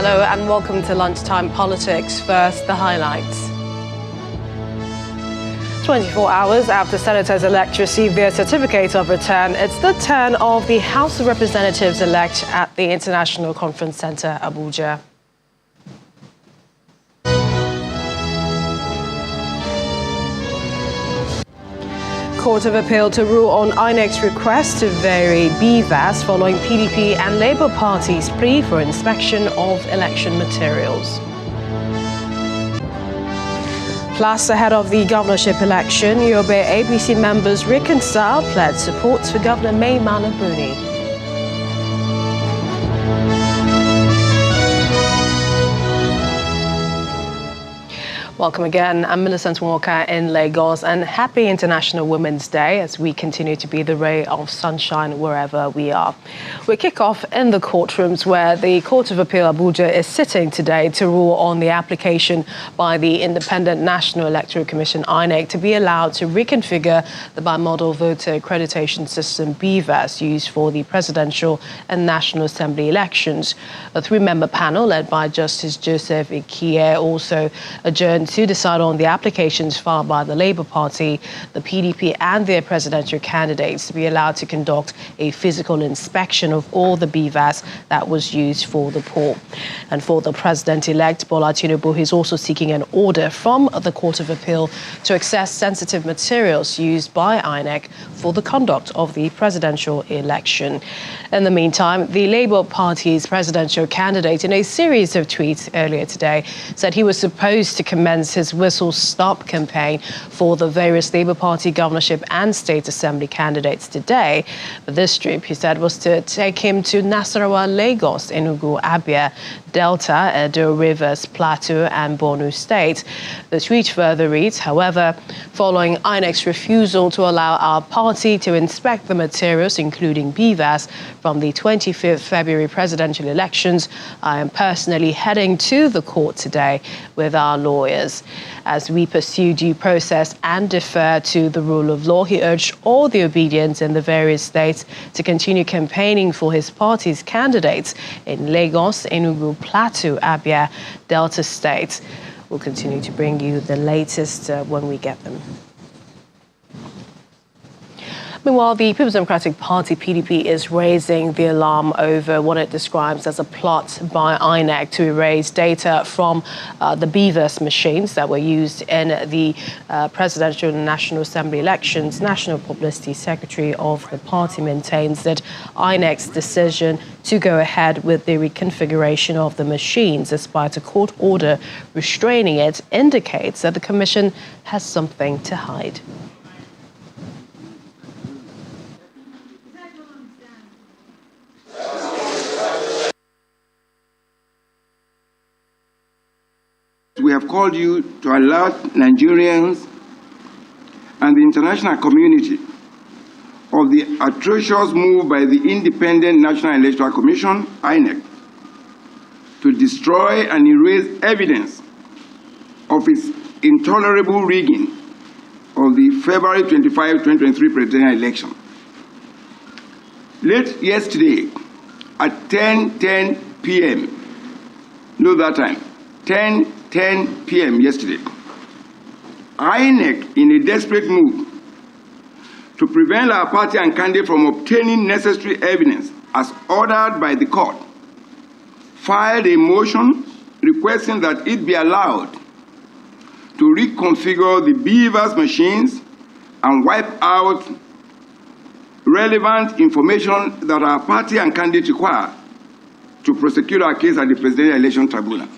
Hello and welcome to Lunchtime Politics. First, the highlights. 24 hours after senators-elect receive their certificate of return, it's the turn of the House of Representatives-elect at the International Conference Centre, Abuja. Court of Appeal to rule on INEC's request to vary BVAS following PDP and Labour Party's plea for inspection of election materials. Plus, ahead of the governorship election, Yobe APC members reconcile pledged support for Governor Mai Mala Buni. Welcome again. I'm Millicent Walker in Lagos, and happy International Women's Day as we continue to be the ray of sunshine wherever we are. We kick off in the courtrooms where the Court of Appeal Abuja is sitting today to rule on the application by the Independent National Electoral Commission INEC to be allowed to reconfigure the bimodal voter accreditation system BVAS used for the presidential and National Assembly elections. A three-member panel led by Justice Joseph Ikie also adjourned to decide on the applications filed by the Labour Party, the PDP and their presidential candidates to be allowed to conduct a physical inspection of all the BVAS that was used for the poll. And for the president-elect, Bola Tinubu is also seeking an order from the Court of Appeal to access sensitive materials used by INEC for the conduct of the presidential election. In the meantime, the Labour Party's presidential candidate, in a series of tweets earlier today, said he was supposed to commence his whistle-stop campaign for the various Labour Party governorship and state assembly candidates today. But this trip, he said, was to take him to Nasarawa, Lagos, Enugu, Abia, Delta, Edo, Rivers, Plateau and Borno State. The tweet further reads, however, following INEC's refusal to allow our party to inspect the materials, including BVAS, from the 25th February presidential elections, I am personally heading to the court today with our lawyers. As we pursue due process and defer to the rule of law, he urged all the obedience in the various states to continue campaigning for his party's candidates in Lagos, Enugu, Plateau, Abia, Delta states. We'll continue to bring you the latest when we get them. Meanwhile, the People's Democratic Party, PDP, is raising the alarm over what it describes as a plot by INEC to erase data from the BVAS machines that were used in the presidential and National Assembly elections. National Publicity Secretary of the party maintains that INEC's decision to go ahead with the reconfiguration of the machines, despite a court order restraining it, indicates that the Commission has something to hide. We have called you to alert Nigerians and the international community of the atrocious move by the Independent National Electoral Commission, INEC, to destroy and erase evidence of its intolerable rigging of the February 25, 2023 presidential election. Late yesterday at 10:10 p.m., note that time, 10:10 p.m. yesterday, INEC, in a desperate move to prevent our party and candidate from obtaining necessary evidence as ordered by the court, filed a motion requesting that it be allowed to reconfigure the BVAS machines and wipe out relevant information that our party and candidate require to prosecute our case at the Presidential Election Tribunal.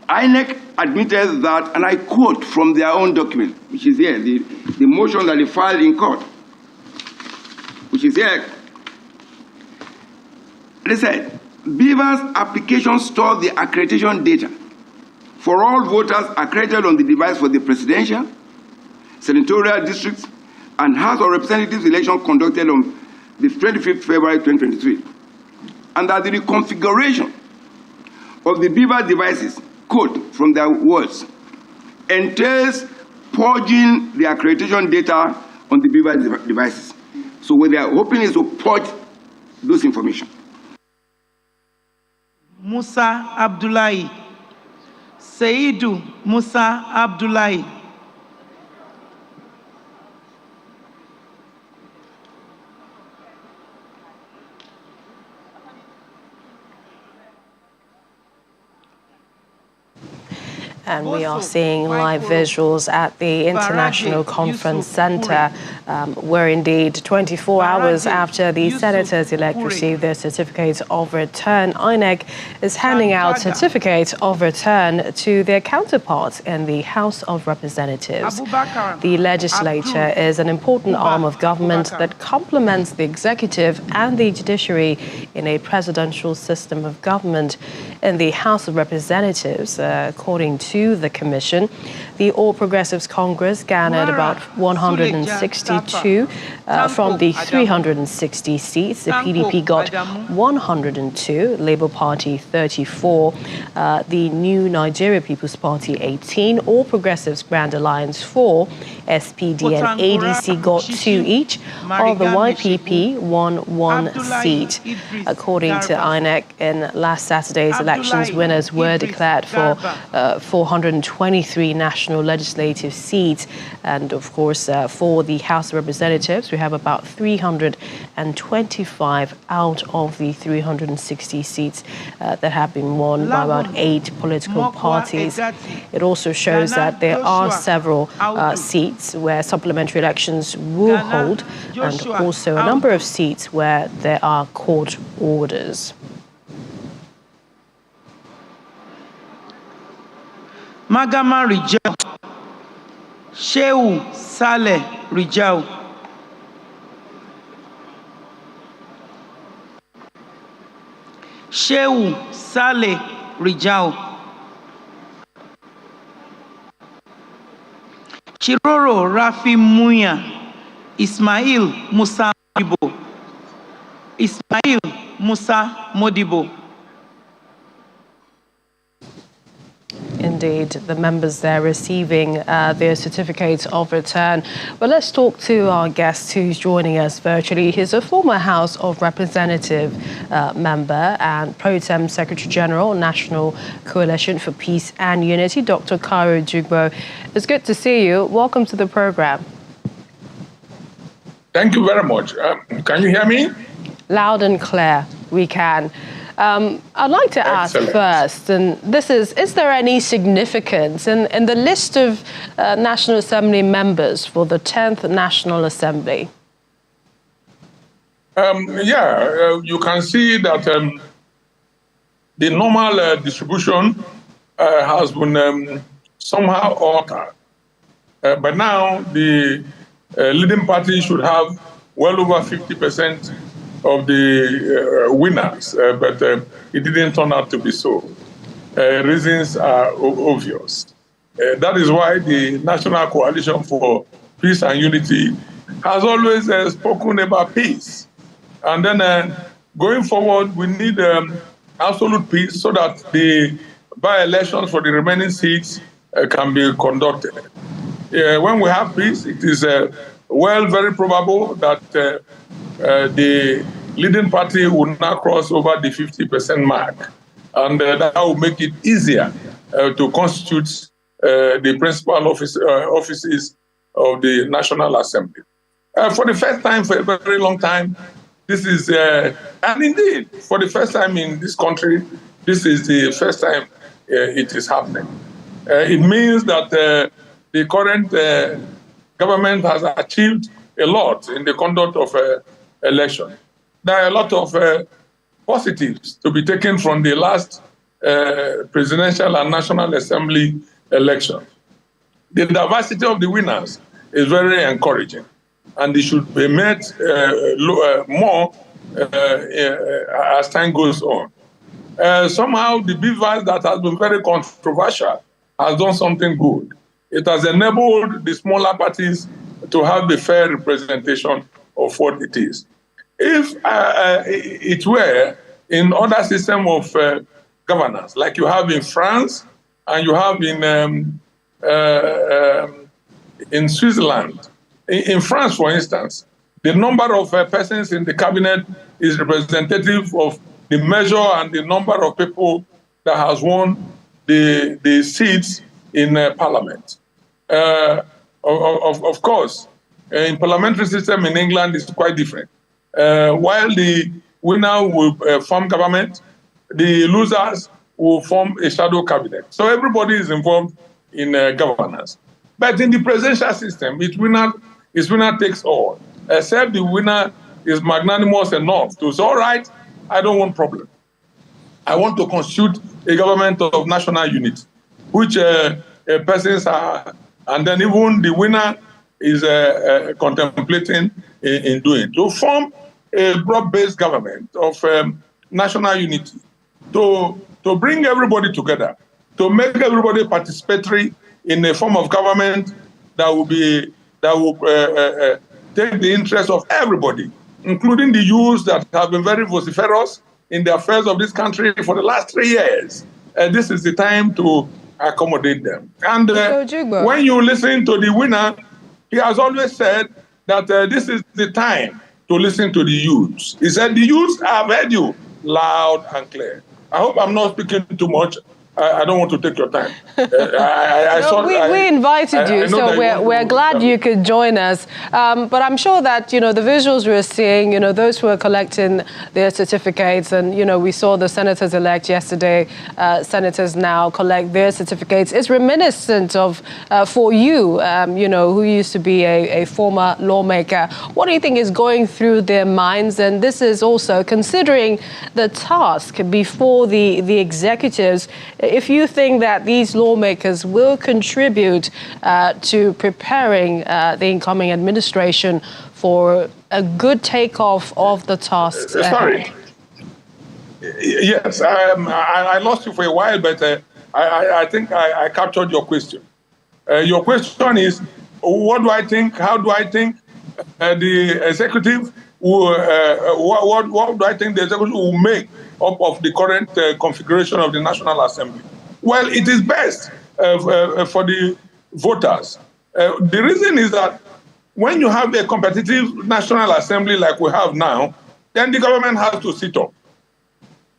INEC admitted that, and I quote from their own document, which is here, the motion that they filed in court, which is here. They said, BVAS applications store the accreditation data for all voters accredited on the device for the presidential, senatorial districts, and House of Representatives election conducted on the 25th February 2023. And that the reconfiguration of the BVAS devices, quote from their words, entails purging the accreditation data on the BVAS devices. So what they are hoping is to purge those information. Musa Abdullahi. Seidu Musa Abdullahi. And we are seeing live visuals at the International Conference Center, where indeed 24 hours after the senators-elect received their certificates of return, INEC is handing out certificates of return to their counterparts in the House of Representatives. The legislature is an important arm of government that complements the executive and the judiciary in a presidential system of government. In the House of Representatives, according to the Commission, the All Progressives Congress garnered about 162 from the 360 seats. The PDP got 102, Labour Party 34, the New Nigeria People's Party 18, All Progressives Grand Alliance 4, SPD and ADC got 2 each, while the YPP won 1 seat. According to INEC, in last Saturday's elections, winners were declared for 423 national legislative seats. And of course, for the House of Representatives, we have about 325 out of the 360 seats that have been won by about 8 political parties. It also shows that there are several seats where supplementary elections will hold, and also a number of seats where there are court orders. Magama Rijau. Shehu Saleh Rijau. Shehu Saleh Rijau. Chiroro Rafi Muya. Ismail Musa Modibo. Ismail Musa Modibo. Indeed, the members there receiving their certificates of return. But let's talk to our guest who's joining us virtually. He's a former House of Representative member and Pro Tem Secretary General, National Coalition for Peace and Unity, Dr. Cairo Jugbo. It's good to see you. Welcome to the program. Thank you very much. Can you hear me? Loud and clear, we can. I'd like to ask first, and this is there any significance in the list of National Assembly members for the 10th National Assembly? You can see that the normal distribution has been somehow altered. But now the leading party should have well over 50% of the winners, but it didn't turn out to be so. Reasons are obvious. That is why the National Coalition for Peace and Unity has always spoken about peace. And then going forward, we need absolute peace so that the by-elections for the remaining seats can be conducted. When we have peace, it is very probable that the leading party will now cross over the 50% mark. And that will make it easier to constitute the principal offices of the National Assembly. For the first time, for a very long time, this is, and indeed, for the first time in this country, this is the first time it is happening. It means that the current government has achieved a lot in the conduct of election. There are a lot of positives to be taken from the last presidential and National Assembly election. The diversity of the winners is very encouraging, and it should be made more as time goes on. Somehow, the BVAS that has been very controversial has done something good. It has enabled the smaller parties to have the fair representation of what it is. If it were in other system of governance, like you have in France and you have in Switzerland, in France, for instance, the number of persons in the cabinet is representative of the measure and the number of people that has won the seats in Parliament. Of course, in parliamentary system in England is quite different. While the winner will form government, the losers will form a shadow cabinet. So everybody is involved in governance. But in the presidential system, it's winner takes all, except the winner is magnanimous enough to say, all right, I don't want problem. I want to constitute a government of national unity, which persons are, and then even the winner is contemplating in doing, to form a broad-based government of national unity, to bring everybody together, to make everybody participatory in a form of government that will take the interest of everybody, including the youths that have been very vociferous in the affairs of this country for the last 3 years. This is the time to accommodate them. And when you listen to the winner, he has always said that this is the time to listen to the youths. He said, the youths have heard you loud and clear. I hope I'm not speaking too much. I don't want to take your time. We invited you, so we're glad you could join us. But I'm sure that, the visuals we're seeing, those who are collecting their certificates, and, we saw the senators-elect yesterday, senators now collect their certificates. It's reminiscent of, for you, who used to be a former lawmaker. What do you think is going through their minds? And this is also considering the task before the executives. If you think that these lawmakers will contribute to preparing the incoming administration for a good takeoff of the tasks. Sorry. Yes, I lost you for a while, but I think I captured your question. Your question is, what do I think? How do I think the executive will, what do I think the executive will make up of the current configuration of the National Assembly? Well, it is best for the voters. The reason is that when you have a competitive National Assembly like we have now, then the government has to sit up.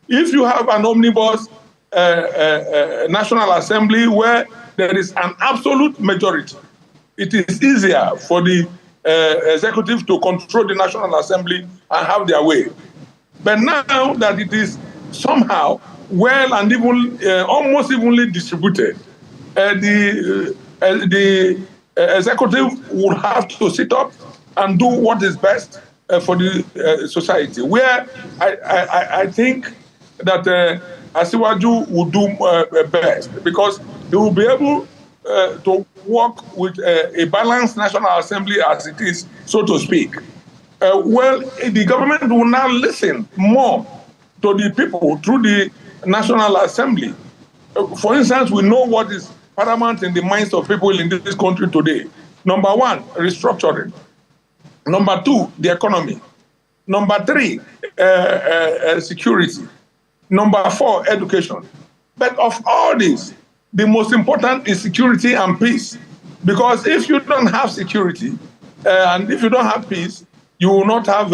If you have an omnibus National Assembly where there is an absolute majority, it is easier for the executive to control the National Assembly and have their way. But now that it is somehow well and even almost evenly distributed, the executive would have to sit up and do what is best for the society. Where I think that Asiwaju would do best, because he will be able to work with a balanced National Assembly as it is, so to speak. Well, the government will now listen more to the people through the National Assembly. For instance, we know what is paramount in the minds of people in this country today. Number one, restructuring. Number two, the economy. Number three, security. Number four, education. But of all these, the most important is security and peace. Because if you don't have security and if you don't have peace, you will not have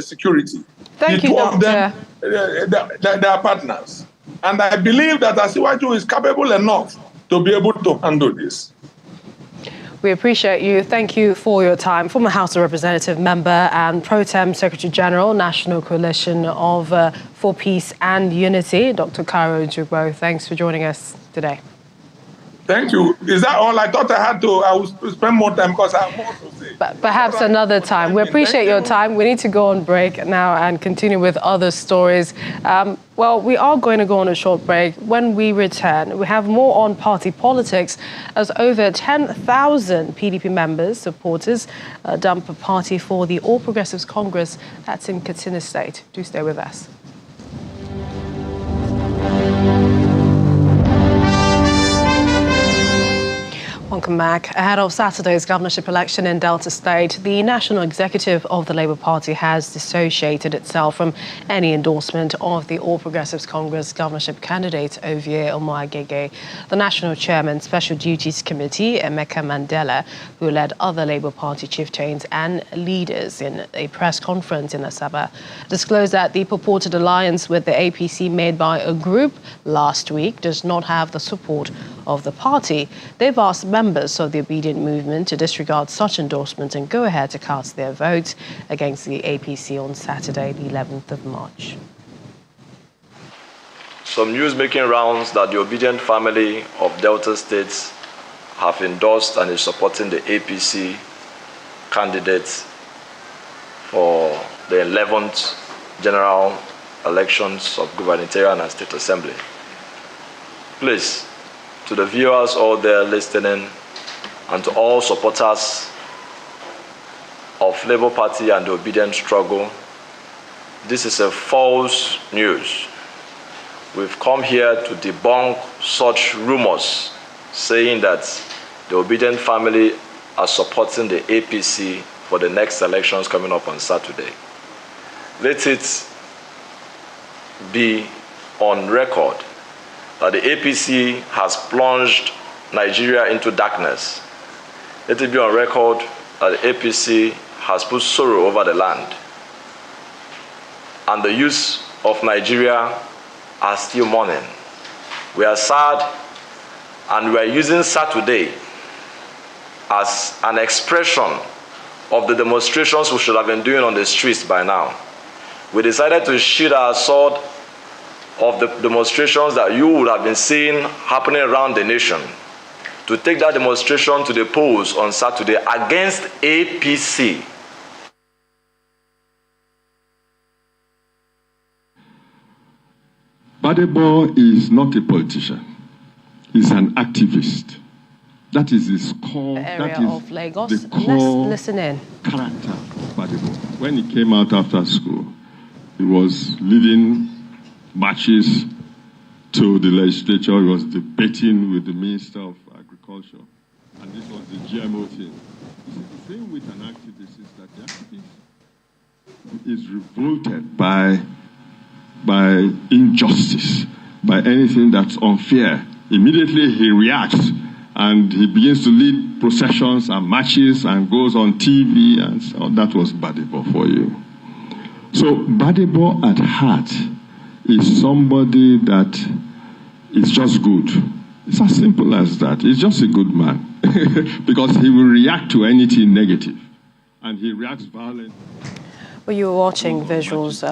security. Thank you, Doctor. The two of them, they are partners. And I believe that Asiwaju is capable enough to be able to handle this. We appreciate you. Thank you for your time. Former House of Representative member and Pro Tem Secretary General, National Coalition for Peace and Unity, Dr. Cairo Ojugbo. Thanks for joining us today. Thank you. Is that all? I thought I would spend more time because I have more to say. But perhaps another time. We appreciate your time. We need to go on break now and continue with other stories. Well, we are going to go on a short break. When we return, we have more on party politics as over 10,000 PDP members, supporters, dump a party for the All Progressives Congress that's in Katsina State. Do stay with us. Welcome back. Ahead of Saturday's governorship election in Delta State, the National Executive of the Labour Party has dissociated itself from any endorsement of the All Progressives Congress governorship candidate Ovie Omoagege. The National Chairman, Special Duties Committee, Emeka Mandela, who led other Labour Party chieftains and leaders in a press conference in Asaba, disclosed that the purported alliance with the APC made by a group last week does not have the support of the party. They've asked members of the Obedient Movement to disregard such endorsements and go ahead to cast their votes against the APC on Saturday, the 11th of March. Some news making rounds that the Obedient family of Delta States have endorsed and is supporting the APC candidates for the 11th general elections of gubernatorial and state assembly. Please, to the viewers out there listening and to all supporters of Labour Party and the Obedient struggle, this is a false news. We've come here to debunk such rumors saying that the Obedient family are supporting the APC for the next elections coming up on Saturday. Let it be on record that the APC has plunged Nigeria into darkness. Let it be on record that the APC has put sorrow over the land. And the youth of Nigeria are still mourning. We are sad, and we are using Saturday as an expression of the demonstrations we should have been doing on the streets by now. We decided to shield our sword of the demonstrations that you would have been seeing happening around the nation, to take that demonstration to the polls on Saturday against APC. Badebo is not a politician. He's an activist. That is his core. The area that is of Lagos. The core Let's listen in. Character of Badebo. When he came out after school, he was leading marches to the legislature. He was debating with the Minister of Agriculture. And this was the GMO thing. You see, the thing with an activist is that the activist is revolted by injustice, by anything that's unfair. Immediately he reacts and he begins to lead processions and marches and goes on TV, and so that was Badebo for you. So Badebo at heart is somebody that is just good. It's as simple as that. He's just a good man because he will react to anything negative, and he reacts violently. Well, you were watching visuals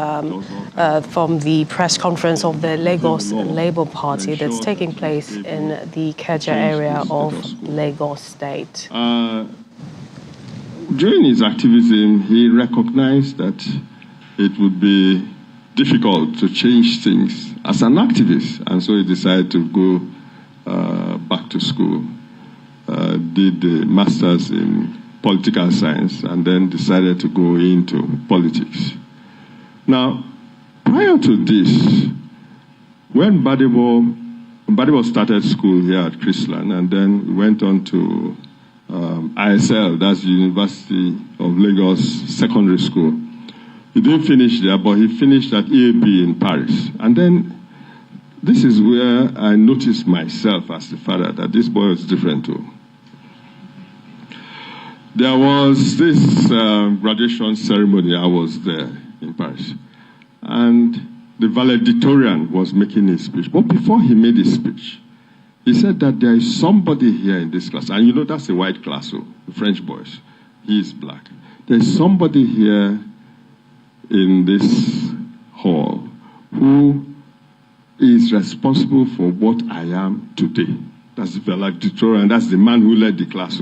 from the press conference of the Lagos Labour Party that's taking place in the Keja area of Lagos State. During his activism, he recognized that it would be difficult to change things as an activist, and so he decided to go back to school, did the master's in political science, and then decided to go into politics. Now, prior to this, when Badebo started school here at Chrisland, and then went on to ISL, that's the University of Lagos Secondary School. He didn't finish there, but he finished at EAB in Paris. And then this is where I noticed myself as the father that this boy was different too. There was this graduation ceremony. I was there in Paris. And the valedictorian was making his speech. But before he made his speech, he said that there is somebody here in this class. And you know, that's a white class, so the French boys. He is black. There is somebody here in this hall who is responsible for what I am today. That's the valedictorian. That's the man who led the class.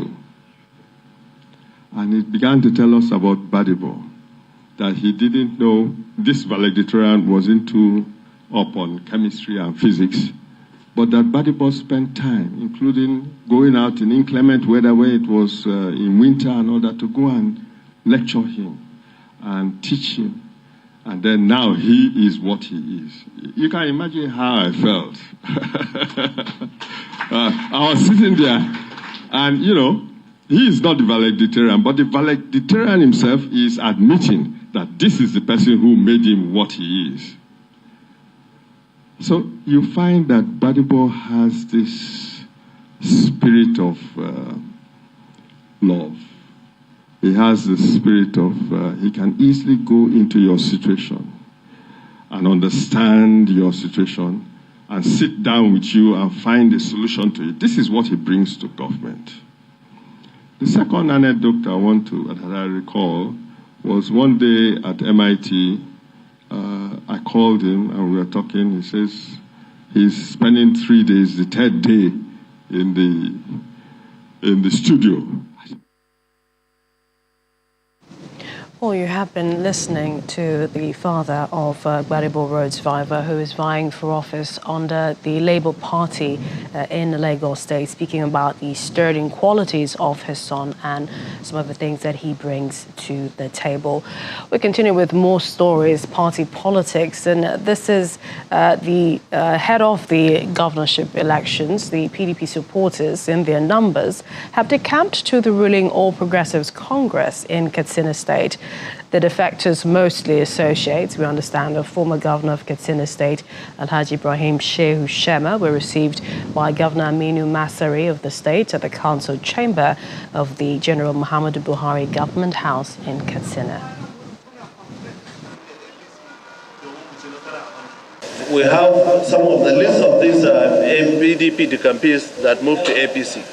And he began to tell us about Badebo, that he didn't know this valedictorian was up on chemistry and physics, but that Badebo spent time, including going out in inclement weather where it was in winter and all that, to go and lecture him and teach him. And then now he is what he is. You can imagine how I felt. I was sitting there And, you know, he is not the valedictorian, but the valedictorian himself is admitting that this is the person who made him what he is. So you find that Gbadebo has this spirit of love. He has the spirit of, he can easily go into your situation and understand your situation and sit down with you and find a solution to it. This is what he brings to government. The second anecdote that I recall was one day at MIT, I called him and we were talking. He says he's spending 3 days, the third day in the studio. Well, you have been listening to the father of Gbadebo road survivor who is vying for office under the Labour Party in Lagos State, speaking about the sterling qualities of his son and some of the things that he brings to the table. We continue with more stories, party politics, and this is the head of the governorship elections. The PDP supporters, in their numbers, have decamped to the ruling All Progressives Congress in Katsina State. The defectors mostly associates, we understand, of former governor of Katsina State, Alhaji Ibrahim Shehu Shema, were received by Governor Aminu Masari of the state at the council chamber of the General Muhammadu Buhari Government House in Katsina. We have some of the list of these PDP decampees that moved to APC.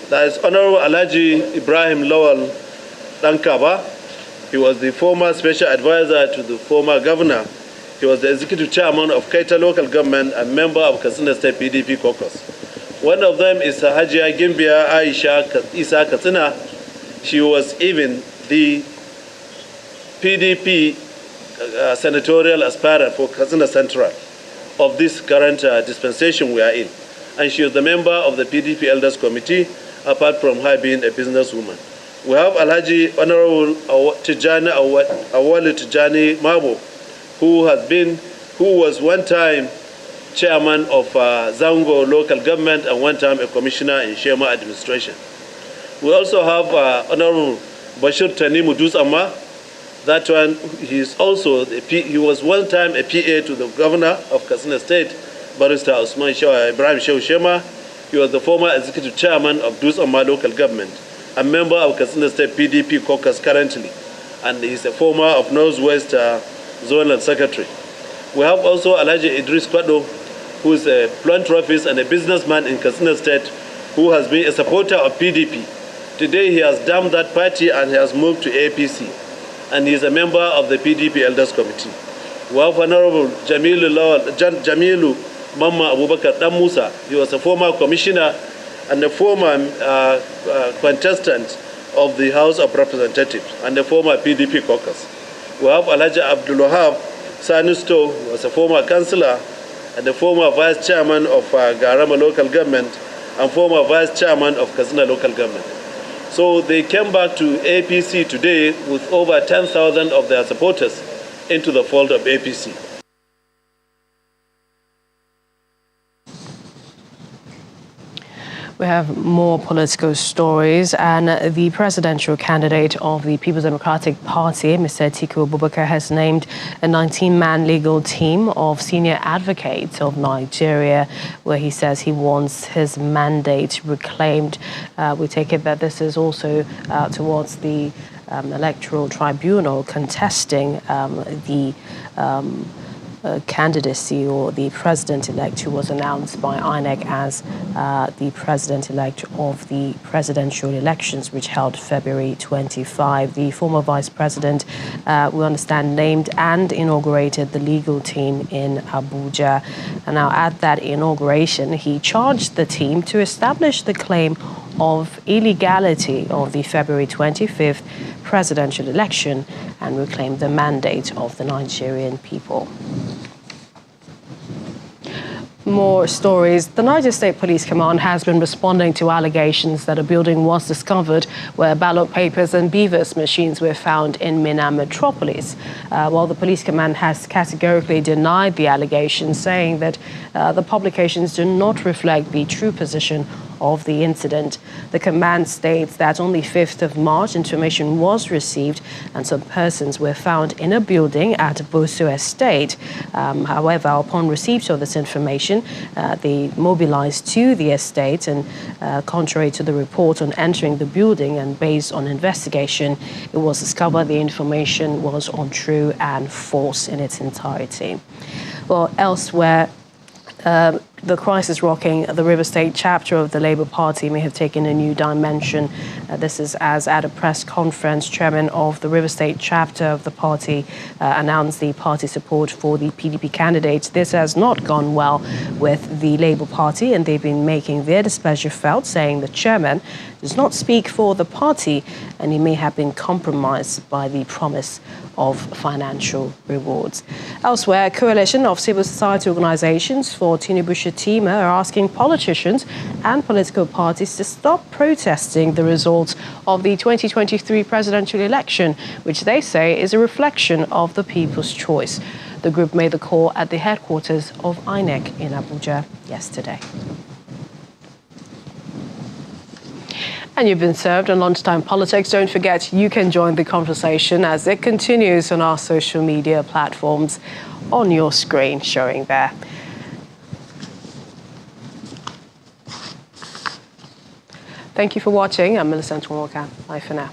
That is Honorable Alhaji Ibrahim Lawal Dankaba. He was the former special advisor to the former governor. He was the executive chairman of Keita local government and member of Katsina State PDP caucus. One of them is Hajia Gimbia Aisha Isa Katsina. She was even the PDP senatorial aspirant for Katsina Central of this current dispensation we are in. And she was the member of the PDP Elders Committee, apart from her being a businesswoman. We have Alhaji Honorable Tijani Awali Tijani Mabo, who was one time chairman of Zango local government and one time a commissioner in Shema administration. We also have Honorable Bashir Tanimu Dusama. That one, he was one time a PA to the governor of Katsina State, Barrister Usman Ibrahim Shehu Shema. He was the former executive chairman of Dusama local government, a member of Katsina State PDP caucus currently, and he's a former of Northwest Zonal Secretary. We have also Alhaji Idris Kwado, who is a philanthropist and a businessman in Katsina State, who has been a supporter of PDP. Today he has dumped that party and he has moved to APC, and he is a member of the PDP Elders Committee. We have Honorable Jamilu Mamma Abubakar Dan Musa. He was a former commissioner and a former contestant of the House of Representatives and a former PDP caucus. We have Alhaji Abdul Wahab Sanisto, who was a former councillor and a former vice chairman of Garama local government and former vice chairman of Katsina local government. So they came back to APC today with over 10,000 of their supporters into the fold of APC. We have more political stories, and the presidential candidate of the People's Democratic Party, Mr. Atiku Abubakar, has named a 19-man legal team of senior advocates of Nigeria, where he says he wants his mandate reclaimed. We take it that this is also towards the electoral tribunal contesting the candidacy or the president-elect who was announced by INEC as the president-elect of the presidential elections, which held February 25. The former vice president, we understand, named and inaugurated the legal team in Abuja. And now at that inauguration, he charged the team to establish the claim of illegality of the February 25th presidential election and reclaim the mandate of the Nigerian people. More stories. The Niger State Police Command has been responding to allegations that a building was discovered where ballot papers and BVAS machines were found in Minna Metropolis. While the Police Command has categorically denied the allegations, saying that the publications do not reflect the true position of the incident. The command states that on the 5th of March, information was received and some persons were found in a building at Boso Estate. However, upon receipt of this information, they mobilized to the estate and contrary to the report on entering the building and based on investigation, it was discovered the information was untrue and false in its entirety. Well, elsewhere, the crisis rocking the River State chapter of the Labour Party may have taken a new dimension. This is as at a press conference, chairman of the River State chapter of the party announced the party support for the PDP candidates. This has not gone well with the Labour Party, and they've been making their displeasure felt, saying the chairman does not speak for the party and he may have been compromised by the promise of financial rewards. Elsewhere, a coalition of civil society organizations for Tinubu Shetima are asking politicians and political parties to stop protesting the results of the 2023 presidential election, which they say is a reflection of the people's choice. The group made the call at the headquarters of INEC in Abuja yesterday. And you've been served on Lunchtime Politics. Don't forget, you can join the conversation as it continues on our social media platforms on your screen showing there. Thank you for watching. I'm Millicent Walker. Bye for now.